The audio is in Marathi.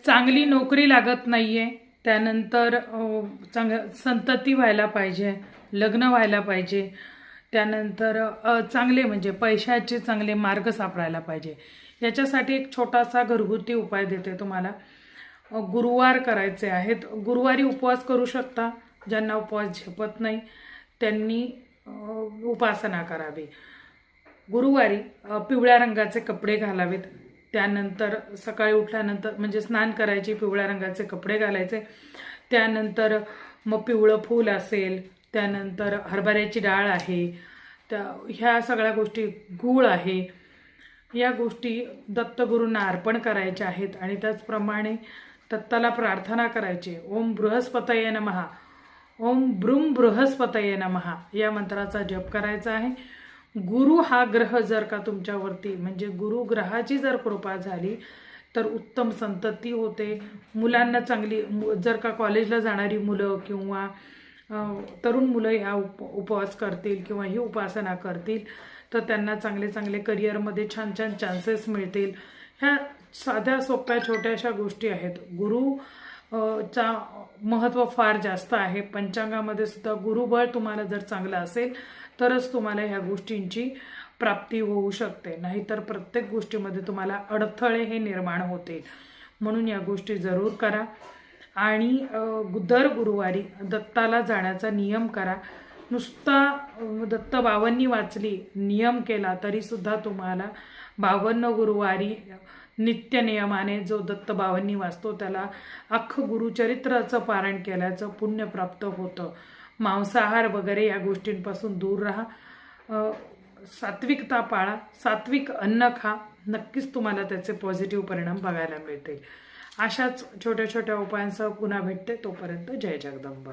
चांगली नोकरी लागत नाहीये, त्यानंतर संतती व्हायला पाहिजे, लग्न व्हायला पाहिजे, त्यानंतर चांगले म्हणजे पैशाचे चांगले मार्ग सापडायला पाहिजे। याच्यासाठी एक छोटासा घरगुती उपाय देते तुम्हाला। गुरुवार करायचे आहेत, गुरुवारी उपवास करू शकता। ज्यांना उपवास झेपत नाही त्यांनी उपासना करावी। गुरुवारी पिवळ्या रंगाचे कपडे घालावेत, त्यानंतर सकाळी उठल्यानंतर म्हणजे स्नान करायचे, पिवळ्या रंगाचे कपडे घालायचे, त्यानंतर मग पिवळं फूल असेल, त्यानंतर हरभऱ्याची डाळ आहे, ह्या सगळ्या गोष्टी, गूळ आहे, या गोष्टी दत्तगुरूंना अर्पण करायच्या आहेत। आणि त्याचप्रमाणे दत्ताला प्रार्थना करायची, ओम बृहस्पतये नमः, ओम ब्रूम बृहस्पतये नमः या मंत्राचा जप करायचा आहे। गुरु हा ग्रह जर का तुमच्यावरती म्हणजे गुरु ग्रहाची जर कृपा झाली तर उत्तम संतती होते। मुलांना चांगली, जर का कॉलेजला जाणारी मुलं किंवा तरुण मुलं ह्या उपवास करतील किंवा ही उपासना करतील तर त्यांना चांगले चांगले करिअरमध्ये छान छान चान्सेस मिळतील। ह्या साध्या सोप्या छोट्याशा गोष्टी आहेत। गुरु चा महत्त्व फार जास्त आहे। पंचांगामध्ये सुद्धा गुरुबळ तुम्हाला जर चांगलं असेल तरच तुम्हाला ह्या गोष्टींची प्राप्ती होऊ शकते, नाहीतर प्रत्येक गोष्टीमध्ये तुम्हाला अडथळे हे निर्माण होतील। म्हणून या गोष्टी जरूर करा आणि दर गुरुवारी दत्ताला जाण्याचा नियम करा। नुसता दत्त 52 वाचली, नियम केला तरी सुद्धा तुम्हाला 52 गुरुवारी नित्य नियमाने जो दत्त 52 वाचतो त्याला अख्खं गुरुचरित्राचं पारायण केल्याचं पुण्य प्राप्त होतं। मांसाहार वगैरे या गोष्टींपासून दूर राहा, सात्विकता पाळा, सात्विक अन्न खा, नक्कीच तुम्हाला त्याचे पॉझिटिव्ह परिणाम बघायला मिळतील। अशाच छोट्या छोट्या उपायांसह पुन्हा भेटते, तोपर्यंत जय जगदंबा।